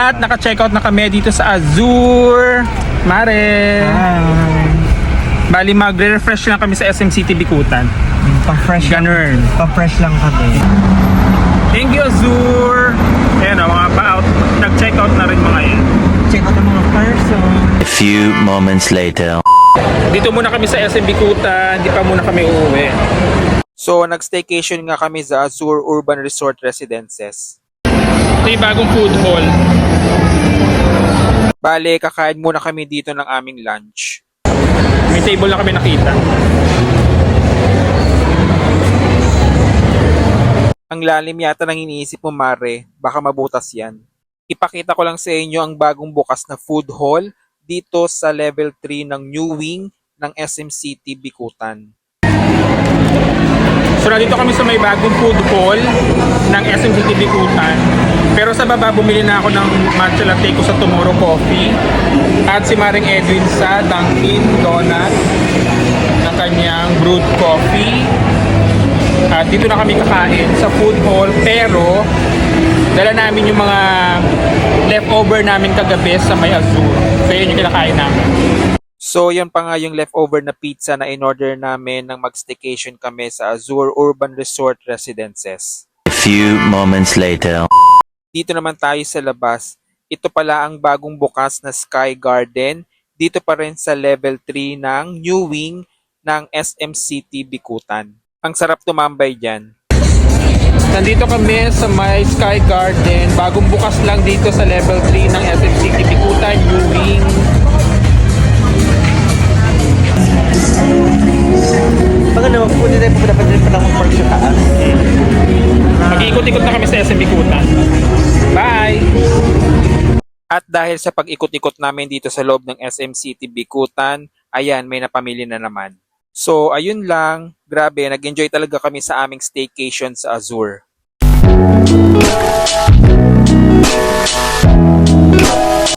At naka-check out na kami dito sa Azure. Mare. Bali magre-refresh lang kami sa SM City Bikutan. Pa-fresh Ganun. Pa-fresh lang kami. Thank you Azure. Ayan o, mga pa-out. Nag-check out na rin mga yan. Check out ang mga person. A few moments later. Dito muna kami sa SM Bikutan. Di pa muna kami uuwi. So, nag-staycation nga kami sa Azure Urban Resort Residences. Ito yung bagong food hall. Bale, kakain muna kami dito ng aming lunch. May table na kami nakita. Ang lalim yata ng iniisip mo, Mare. Baka mabutas yan. Ipakita ko lang sa inyo ang bagong bukas na food hall dito sa level 3 ng New Wing ng SM City Bikutan. So nandito kami sa may bagong food hall ng SM City Bikutan. Pero sa baba bumili na ako ng matcha latte ko sa Tomorrow Coffee. At si Maring Edwin sa Dunkin Donuts ng kanyang brewed coffee. At dito na kami kakain sa food hall. Pero dala namin yung mga leftover namin kagabi sa may Azure. So yun yung kinakain namin. So, yan pa nga yung leftover na pizza na in-order namin nang mag-staycation kami sa Azure Urban Resort Residences. A few moments later. Dito naman tayo sa labas. Ito pala ang bagong bukas na Sky Garden. Dito pa rin sa level 3 ng New Wing ng SM City Bikutan. Ang sarap tumambay dyan. Nandito kami sa may Sky Garden. Bagong bukas lang dito sa level 3 ng SM City Bikutan, New Wing. Pag ano, pwede tayo dapat din pala mag-park sa taas. Mag-ikot-ikot na kami sa SM Bikutan. Bye! At dahil sa pag-ikot-ikot namin dito sa loob ng SM City Bikutan, ayan, may napamili na naman. So, ayun lang. Grabe, nag-enjoy talaga kami sa aming staycation sa Azure.